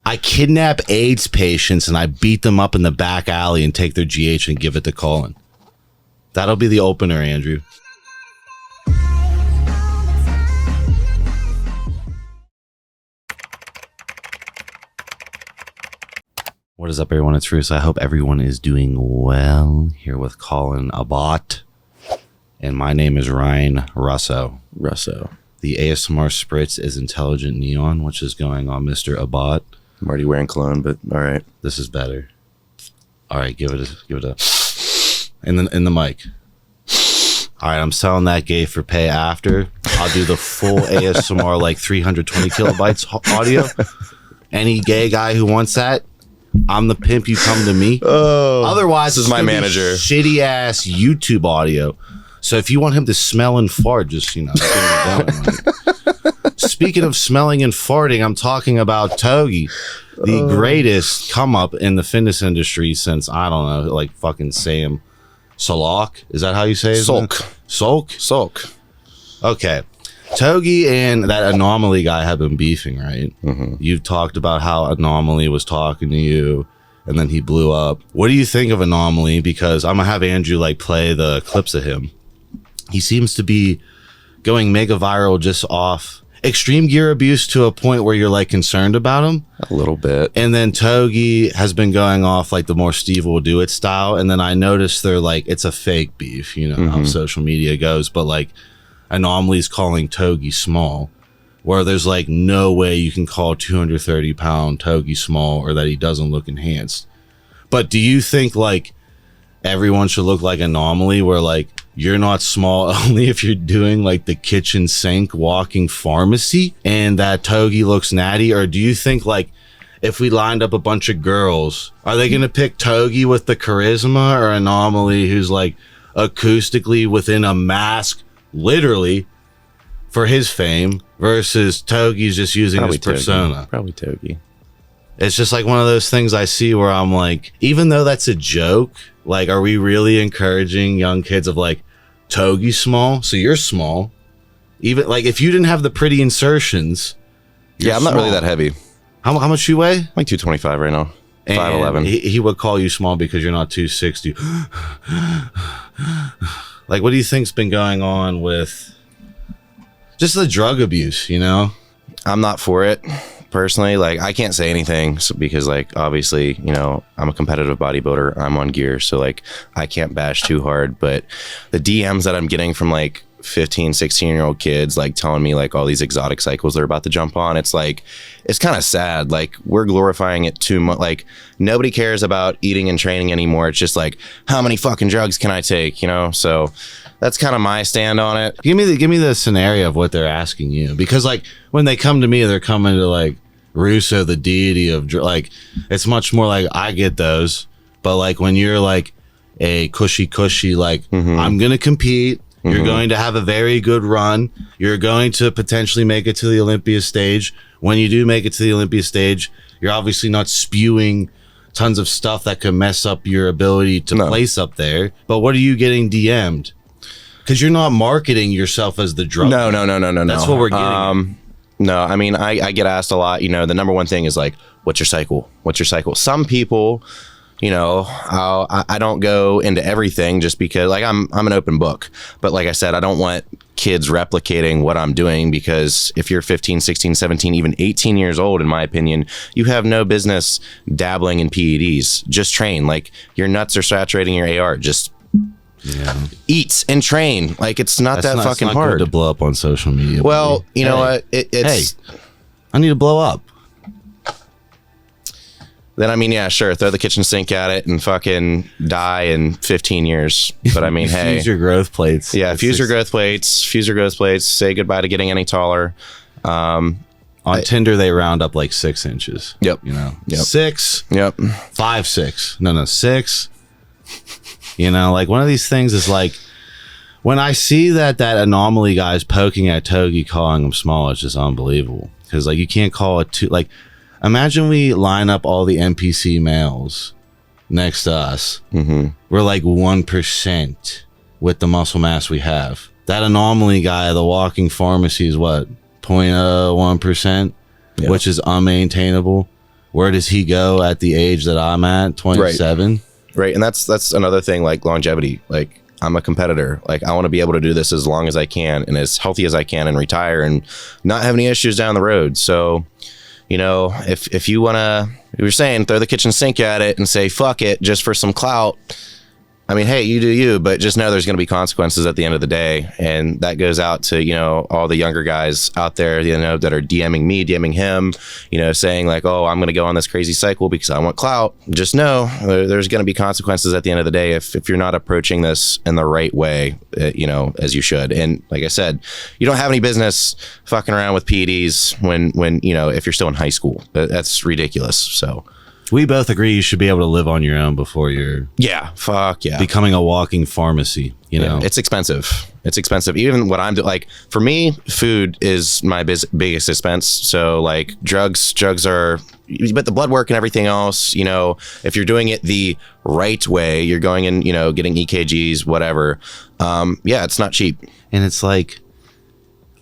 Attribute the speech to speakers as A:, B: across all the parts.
A: I kidnap AIDS patients and I beat them up in the back alley and take their GH and give it to Collin. That'll be the opener, Andrew. What is up, everyone? It's Bruce. I hope everyone is doing well. Here with Collin Abbott. And my name is Ryan Russo. The ASMR Spritz is Intelligent Neon. Which is going on, Mr. Abbott?
B: I'm already wearing cologne, but all right.
A: This is better. All right, give it a in the mic. All right, I'm selling that gay for pay after. I'll do the full ASMR, like 320 kilobytes audio. Any gay guy who wants that, I'm the pimp. You come to me.
B: Oh,
A: otherwise,
B: this is my manager.
A: Shitty ass YouTube audio. So if you want him to smell and fart, just Speaking of smelling and farting, I'm talking about Togi, the greatest come up in the fitness industry since, I don't know, like fucking Sam Solok. Is that how you say it? Sulk. Okay. Togi and that Anomaly guy have been beefing, right? Mm-hmm. You've talked about how Anomaly was talking to you and then he blew up. What do you think of Anomaly? Because I'm gonna have Andrew like play the clips of him. He seems to be going mega viral just off extreme gear abuse to a point where you're like concerned about him
B: a little bit. And
A: then Togi has been going off like the more Steve will do it style. And then I noticed they're like, it's a fake beef, you know, how social media goes, but like Anomaly's calling Togi small, where there's like no way you can call 230-pound Togi small or that he doesn't look enhanced. But do you think like everyone should look like Anomaly, where like you're not small only if you're doing like the kitchen sink walking pharmacy and that Togi looks natty? Or do you think like if we lined up a bunch of girls, are they going to pick Togi with the charisma or Anomaly who's like acoustically within a mask, literally, for his fame versus Togi's just using his persona?
B: Probably Togi.
A: It's just like one of those things I see where I'm like, even though that's a joke, like, are we really encouraging young kids of like, Togi small, so you're small? Even like if you didn't have the pretty insertions.
B: Yeah, I'm not really that heavy.
A: How much you weigh?
B: Like 225 right now. 5'11".
A: He would call you small because you're not 260. Like, what do you think's been going on with just the drug abuse, you know?
B: I'm not for it. Personally, like I can't say anything because like obviously, you know, I'm a competitive bodybuilder, I'm on gear, so like I can't bash too hard. But the DMs that I'm getting from like 15, 16-year-old kids like telling me like all these exotic cycles they're about to jump on, it's like, it's kind of sad. Like we're glorifying it too much. Like nobody cares about eating and training anymore. It's just like, how many fucking drugs can I take, you know? So that's kind of my stand on it.
A: Give me the scenario of what they're asking you, because like when they come to me, they're coming to like Russo, the deity of like, it's much more like I get those, but like when you're like a cushy like I'm gonna compete, you're going to have a very good run, you're going to potentially make it to the Olympia stage. When you do make it to the Olympia stage, you're obviously not spewing tons of stuff that could mess up your ability to place up there. But what are you getting DM'd? Because you're not marketing yourself as the drug.
B: No.
A: That's what we're getting.
B: No, I mean, I get asked a lot, you know, the number one thing is like, what's your cycle? What's your cycle? Some people, you know, I don't go into everything just because like I'm an open book. But like I said, I don't want kids replicating what I'm doing, because if you're 15, 16, 17, even 18 years old, in my opinion, you have no business dabbling in PEDs. Just train. Like your nuts are saturating your AR. Just eat and train. Like it's not that fucking hard
A: to blow up on social media.
B: Well, you know what? It's
A: I need to blow up.
B: Then I mean, yeah, sure, throw the kitchen sink at it and fucking die in 15 years. But I mean, hey,
A: fuse your growth plates.
B: Yeah, fuse your growth plates. Say goodbye to getting any taller.
A: On Tinder, they round up like 6 inches.
B: Yep.
A: You know,
B: 6. Yep.
A: 5, 6. No, 6. You know, like one of these things is like, when I see that Anomaly guy's poking at Togi, calling him small, it's just unbelievable. Because like you can't call it too, like, imagine we line up all the NPC males next to us. We're like 1% with the muscle mass we have. That Anomaly guy, the walking pharmacy, is what, 0.1%, which is unmaintainable. where does he go at the age that I'm at, 27?
B: Right. And that's another thing, like longevity. Like, I'm a competitor. Like, I want to be able to do this as long as I can and as healthy as I can and retire and not have any issues down the road. So, you know, if you want to, you were saying, throw the kitchen sink at it and say, fuck it, just for some clout. I mean, hey, you do you, but just know there's going to be consequences at the end of the day. And that goes out to, you know, all the younger guys out there, you know, that are DMing me, DMing him, you know, saying like, oh, I'm going to go on this crazy cycle because I want clout. Just know there's going to be consequences at the end of the day if you're not approaching this in the right way, you know, as you should. And like I said, you don't have any business fucking around with PEDs when, you know, if you're still in high school. That's ridiculous. So
A: we both agree you should be able to live on your own before you're becoming a walking pharmacy. You know,
B: it's expensive. It's expensive. Even what I'm doing, like for me, food is my biggest expense. So like drugs are, but the blood work and everything else, you know, if you're doing it the right way, you're going in, you know, getting EKGs, whatever. It's not cheap.
A: And it's like,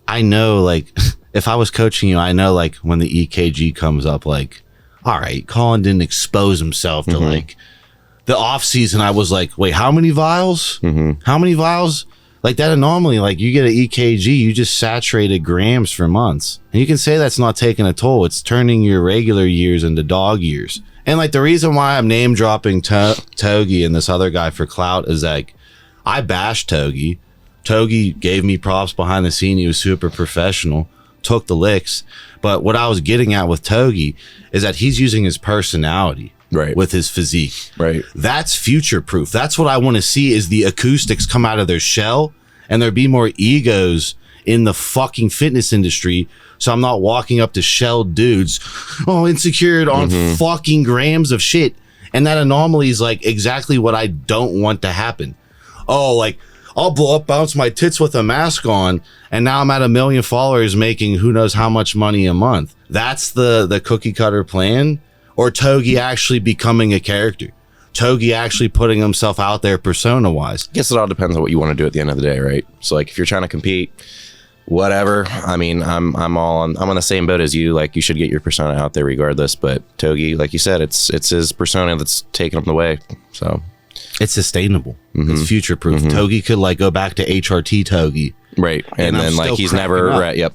A: I know, like if I was coaching you, I know like when the EKG comes up, like, all right, Collin didn't expose himself to like the off season. I was like, wait, how many vials? How many vials? Like that anomaly, like you get an EKG, you just saturated grams for months. And you can say that's not taking a toll. It's turning your regular years into dog years. And like the reason why I'm name dropping Togi and this other guy for clout is like, I bashed Togi. Togi gave me props behind the scene. He was super professional, took the licks. But what I was getting at with Togi is that he's using his personality with his physique. Right. That's future proof. That's what I want to see is the acoustics come out of their shell and there be more egos in the fucking fitness industry. So I'm not walking up to shelled dudes, insecure on fucking grams of shit. And that anomaly is like exactly what I don't want to happen. Like I'll blow up, bounce my tits with a mask on, and now I'm at 1 million followers making who knows how much money a month. That's the cookie cutter plan? Or Togi actually becoming a character? Togi actually putting himself out there persona wise?
B: I guess it all depends on what you want to do at the end of the day, right? So like if you're trying to compete, whatever. I mean, I'm on the same boat as you. Like you should get your persona out there regardless. But Togi, like you said, it's his persona that's taking him the way. So
A: it's sustainable. It's future proof. Togi could like go back to HRT Togi.
B: Right. And then like he's never right. Yep.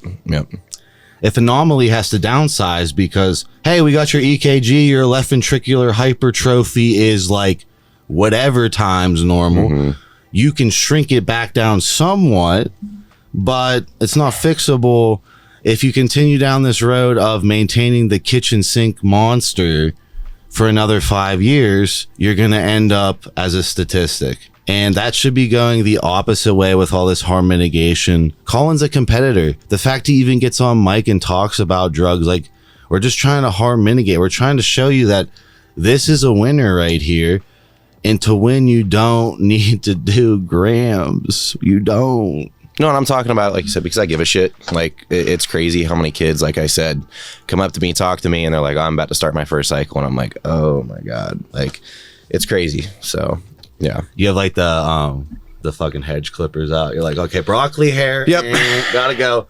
A: If Anomaly has to downsize because, hey, we got your EKG, your left ventricular hypertrophy is like whatever times normal, you can shrink it back down somewhat, but it's not fixable. If you continue down this road of maintaining the kitchen sink monster for another 5 years, you're going to end up as a statistic. And that should be going the opposite way with all this harm mitigation. Collin's a competitor. The fact he even gets on mic and talks about drugs, like we're just trying to harm mitigate. We're trying to show you that this is a winner right here. And to win, you don't need to do grams. You don't.
B: No, and I'm talking about, like you said, because I give a shit. Like, it's crazy how many kids, like I said, come up to me, talk to me, and they're like, I'm about to start my first cycle. And I'm like, oh my God. Like, it's crazy. So, yeah.
A: You have like the fucking hedge clippers out. You're like, okay, broccoli hair.
B: Yep.
A: Gotta go.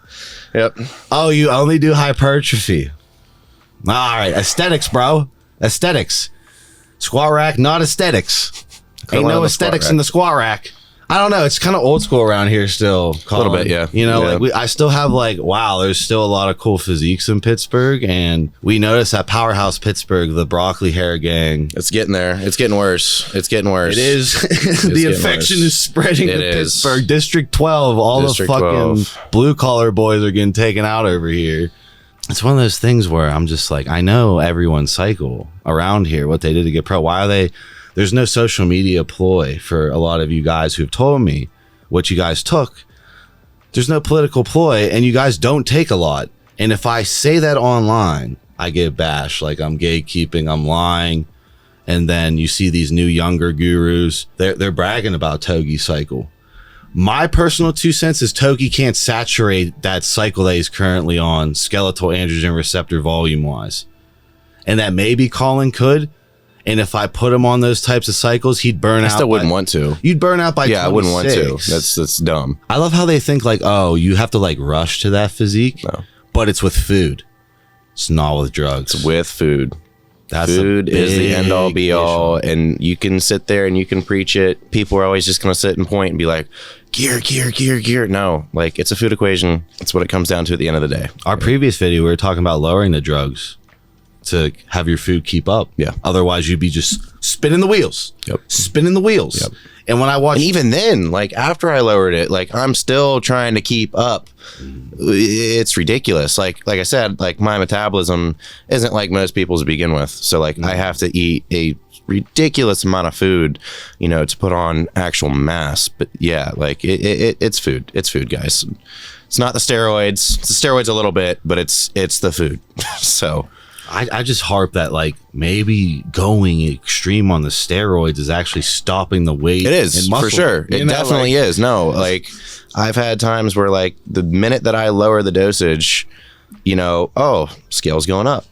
B: Yep.
A: Oh, you only do hypertrophy. All right. Aesthetics, bro. Aesthetics. Squat rack, not aesthetics. Ain't no aesthetics in the squat rack. I don't know. It's kind of old school around here still. Collin.
B: A little bit, yeah.
A: You know, like I still have like, wow, there's still a lot of cool physiques in Pittsburgh. And we noticed at Powerhouse Pittsburgh, the broccoli hair gang.
B: It's getting there. It's getting worse. It's getting worse.
A: It is. The infection is spreading to Pittsburgh. District 12. All the fucking blue collar boys are getting taken out over here. It's one of those things where I'm just like, I know everyone's cycle around here, what they did to get pro. Why are they... There's no social media ploy for a lot of you guys who've told me what you guys took. There's no political ploy, and you guys don't take a lot. And if I say that online, I get bashed. Like I'm gatekeeping, I'm lying. And then you see these new younger gurus. They're bragging about Togi's cycle. My personal 2 cents is Togi can't saturate that cycle that he's currently on, skeletal androgen receptor volume wise. And that maybe Collin could. And if I put him on those types of cycles, he'd burn out.
B: I still wouldn't want to.
A: You'd burn out by 26.
B: I wouldn't want to. That's dumb.
A: I love how they think like, oh, you have to like rush to that physique.
B: No.
A: But it's with food. It's not with drugs.
B: It's with food. Food is the end all be all, and you can sit there and you can preach it. People are always just going to sit and point and be like, gear. No, like, it's a food equation. That's what it comes down to at the end of the day.
A: Our previous video, we were talking about lowering the drugs to have your food keep up.
B: Yeah.
A: Otherwise, you'd be just spinning the wheels.
B: Yep.
A: Spinning the wheels.
B: Yep.
A: And when I watched,
B: and even then, like, after I lowered it, like, I'm still trying to keep up. It's ridiculous. Like I said, like, my metabolism isn't like most people's to begin with. So, like, I have to eat a ridiculous amount of food, you know, to put on actual mass. But yeah, like, it's food. It's food, guys. It's not the steroids. It's the steroids a little bit, but it's the food. So
A: I just harp that, like, maybe going extreme on the steroids is actually stopping the weight.
B: it is,
A: and muscle,
B: for sure. It definitely is. No, like, I've had times where, like, the minute that I lower the dosage, you know, scale's going up.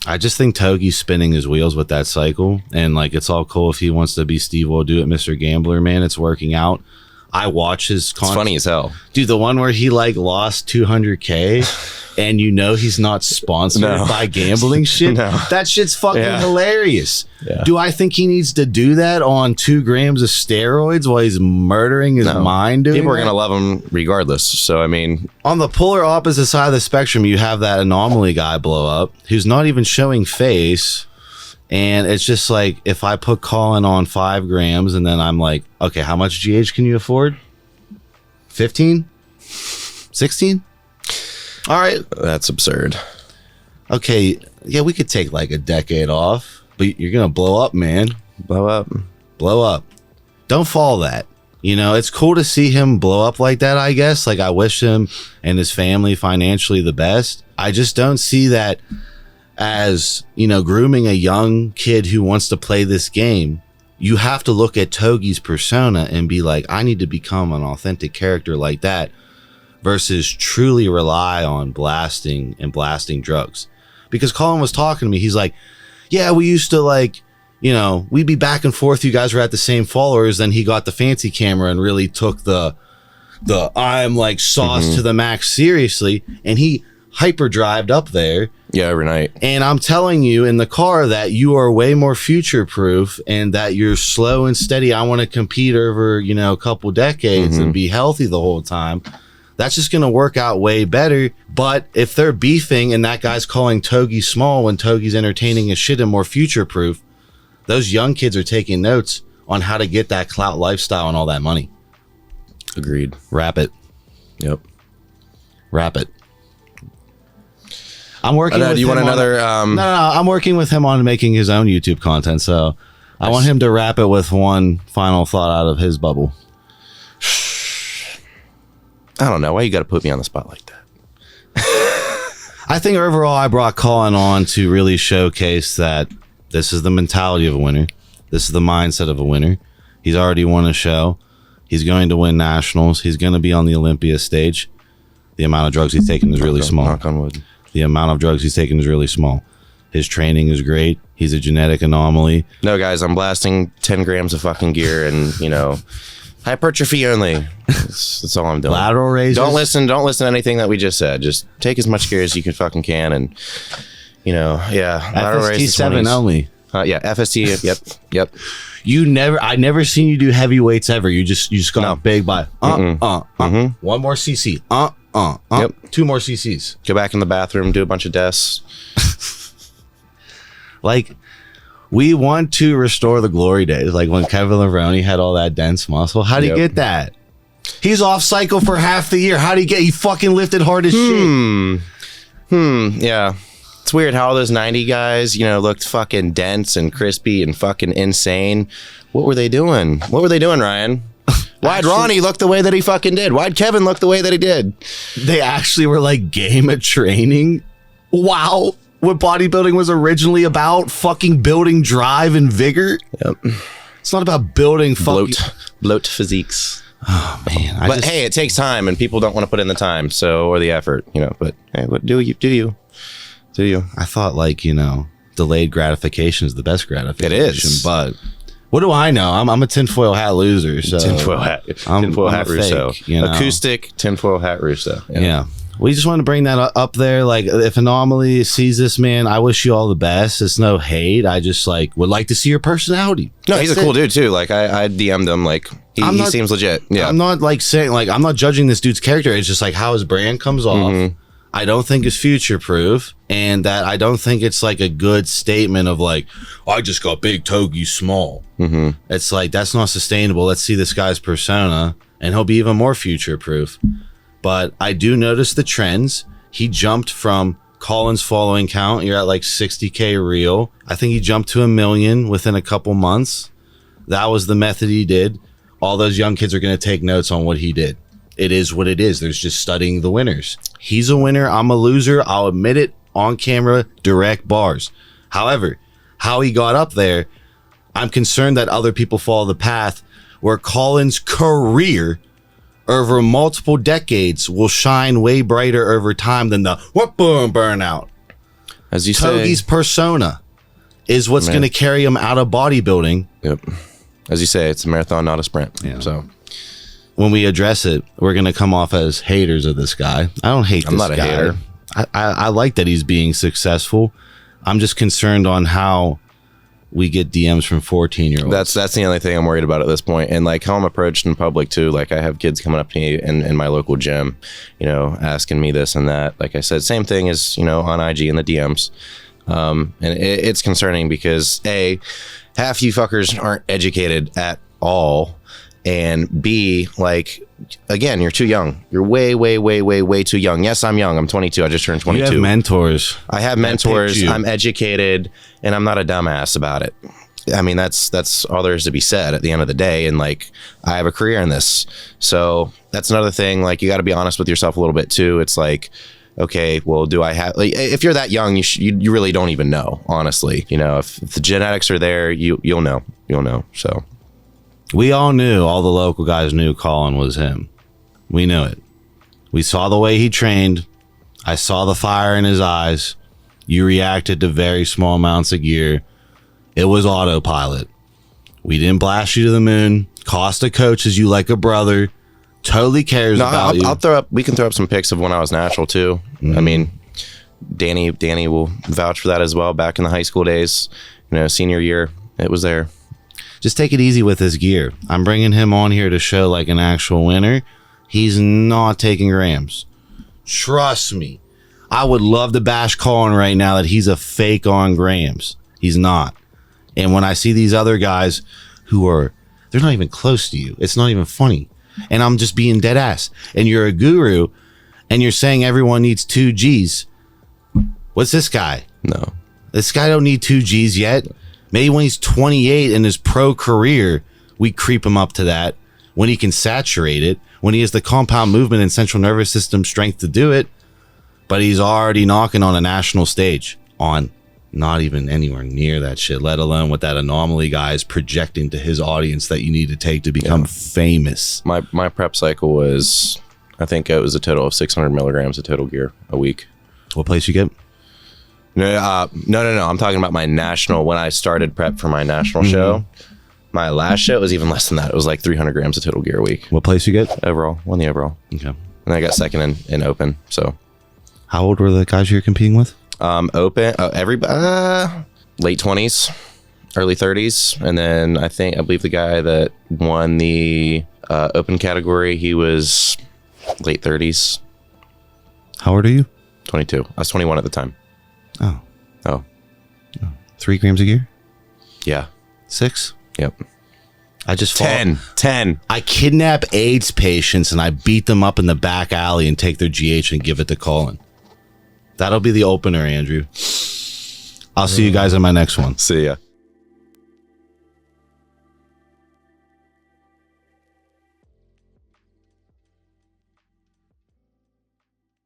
A: I just think Togi's spinning his wheels with that cycle, and, like, it's all cool if he wants to be Steve Will Do It, Mr. Gambler, man. It's working out. I watch his
B: It's funny as hell.
A: Dude, the one where he, like, lost 200K and you know he's not sponsored by gambling shit. That shit's fucking hilarious.
B: Yeah.
A: Do I think he needs to do that on 2 grams of steroids while he's murdering his mind doing
B: People are
A: that?
B: going to love him regardless. So, I mean,
A: On the polar opposite side of the spectrum, you have that anomaly guy blow up who's not even showing face. And it's just like, if I put Collin on 5 grams and then I'm like, okay, how much GH can you afford? 15? 16? All right.
B: that's absurd.
A: Okay. Yeah, we could take like a decade off, but you're going to blow up, man.
B: Blow up.
A: Blow up. Don't follow that. You know, it's cool to see him blow up like that, I guess. Like, I wish him and his family financially the best. I just don't see that as, you know, grooming a young kid who wants to play this game. You have to look at Togi's persona and be like, I need to become an authentic character like that, versus truly rely on blasting drugs. Because Collin was talking to me, he's like, yeah, we used to, like, you know, we'd be back and forth, you guys were at the same followers, then he got the fancy camera and really took the I'm like sauce to the max seriously, and he hyperdrived up there.
B: Yeah, every night.
A: And I'm telling you in the car that you are way more future proof and that you're slow and steady. I want to compete over, you know, a couple decades and be healthy the whole time. That's just going to work out way better. But if they're beefing and that guy's calling Togi small when Togi's entertaining as shit and more future proof, those young kids are taking notes on how to get that clout lifestyle and all that money.
B: Agreed.
A: Wrap it.
B: Yep.
A: Wrap it. I'm working with
B: do you
A: him
B: want another
A: no, I'm working with him on making his own YouTube content, so I want him to wrap it with one final thought out of his bubble.
B: I don't know why you got to put me on the spot like that.
A: I think overall I brought Collin on to really showcase that this is the mentality of a winner. This is the mindset of a winner. He's already won a show. He's going to win nationals. He's going to be on the Olympia stage. The amount of drugs he's taken is really small.
B: Knock on wood.
A: The amount of drugs he's taken is really small. His training is great. He's a genetic anomaly.
B: No, guys, I'm blasting 10 grams of fucking gear and, you know, hypertrophy only. That's all I'm doing.
A: Lateral raises.
B: Don't listen to anything that we just said. Just take as much gear as you can and, you know, lateral
A: FST
B: raises
A: 7 only.
B: FST. Yep.
A: I never seen you do heavyweights ever. You just got big by one more cc.
B: Yep.
A: 2 more cc's.
B: Go back in the bathroom, do a bunch of desks.
A: Like, we want to restore the glory days. Like when Kevin Levrone had all that dense muscle. How do you get that? He's off cycle for half the year. How do you get? He fucking lifted hard as shit.
B: Yeah. It's weird how all those 90 guys, you know, looked fucking dense and crispy and fucking insane. What were they doing? Ryan? Why'd Ronnie look the way that he fucking did? Why'd Kevin look the way that he did?
A: They actually were like game at training. Wow. What bodybuilding was originally about, fucking building drive and vigor.
B: Yep.
A: It's not about building fucking
B: bloat physiques.
A: Oh man.
B: But hey, it takes time and people don't want to put in the time, or the effort, you know, but hey, what do you?
A: I thought, like, you know, delayed gratification is the best gratification.
B: It is.
A: But what do I know? I'm a tinfoil hat loser. So
B: tinfoil hat
A: I'm
B: Russo.
A: fake, you know?
B: Acoustic tinfoil hat Russo.
A: Yeah. We just want to bring that up there. Like, if Anomaly sees this, man, I wish you all the best. It's no hate. I just like would like to see your personality.
B: No, he's a cool dude too. Like I DM'd him. Like he seems legit. Yeah,
A: I'm not like saying like I'm not judging this dude's character. It's just like how his brand comes off. I don't think it's future proof, and that I don't think it's like a good statement of like, I just got big, Togi small. It's like, that's not sustainable. Let's see this guy's persona, and he'll be even more future proof. But I do notice the trends. He jumped from Collin's following count. You're at like 60K real. I think he jumped to 1 million within a couple months. That was the method he did. All those young kids are going to take notes on what he did. It is what it is. There's just studying the winners. He's a winner. I'm a loser. I'll admit it on camera, direct bars. However, how he got up there, I'm concerned that other people follow the path where Collin's career over multiple decades will shine way brighter over time than the what boom burnout.
B: As you
A: Togi's
B: say,
A: persona is what's going to carry him out of bodybuilding.
B: Yep. As you say, it's a marathon, not a sprint.
A: Yeah.
B: So
A: when we address it, we're going to come off as haters of this guy. I don't hate this guy. I'm not a hater. I like that he's being successful. I'm just concerned on how we get DMs from 14-year-olds.
B: That's the only thing I'm worried about at this point. And like how I'm approached in public too. Like I have kids coming up to me in my local gym, you know, asking me this and that. Like I said, same thing as, you know, on IG in the DMs. And it's concerning because A, half you fuckers aren't educated at all. And B, like, again, you're too young. You're way, way, way, way, way too young. Yes, I'm young. I'm 22. I just turned 22.
A: You have mentors.
B: I have mentors. I'm educated, and I'm not a dumbass about it. I mean, that's all there is to be said at the end of the day. And like, I have a career in this. So that's another thing. Like, you got to be honest with yourself a little bit too. It's like, okay, well, do I have, like, if you're that young, you really don't even know, honestly. You know, if the genetics are there, you'll know. So.
A: We all knew, all the local guys knew Collin was him. We knew it. We saw the way he trained. I saw the fire in his eyes. You reacted to very small amounts of gear. It was autopilot. We didn't blast you to the moon. Costa coaches you like a brother. Totally cares about you.
B: I'll throw up. We can throw up some pics of when I was natural too. I mean, Danny will vouch for that as well. Back in the high school days, you know, senior year, it was there.
A: Just take it easy with his gear. I'm bringing him on here to show like an actual winner. He's not taking grams. Trust me. I would love to bash Collin right now that he's a fake on grams. He's not. And when I see these other guys who are, they're not even close to you. It's not even funny. And I'm just being dead ass. And you're a guru and you're saying everyone needs 2 Gs. What's this guy?
B: No.
A: This guy don't need 2 Gs yet. Maybe when he's 28 in his pro career, we creep him up to that. When he can saturate it, when he has the compound movement and central nervous system strength to do it, but he's already knocking on a national stage on not even anywhere near that shit, let alone what that Anomaly guy is projecting to his audience that you need to take to become famous.
B: My prep cycle was, I think it was a total of 600 milligrams of total gear a week.
A: What place you get?
B: No. I'm talking about my national, when I started prep for my national show. My last show was even less than that. It was like 300 grams of total gear a week.
A: What place you get?
B: Overall. Won the overall.
A: Okay.
B: And I got second in open. So.
A: How old were the guys you're competing with?
B: Open, everybody, late 20s, early 30s. And then I believe the guy that won the open category, he was late 30s.
A: How old are you?
B: 22. I was 21 at the time.
A: Oh. 3 grams a gear?
B: Yeah.
A: 6?
B: Yep.
A: I just
B: 10. I
A: kidnap AIDS patients and I beat them up in the back alley and take their GH and give it to Collin. That'll be the opener, Andrew. I'll see you guys in my next one.
B: See ya.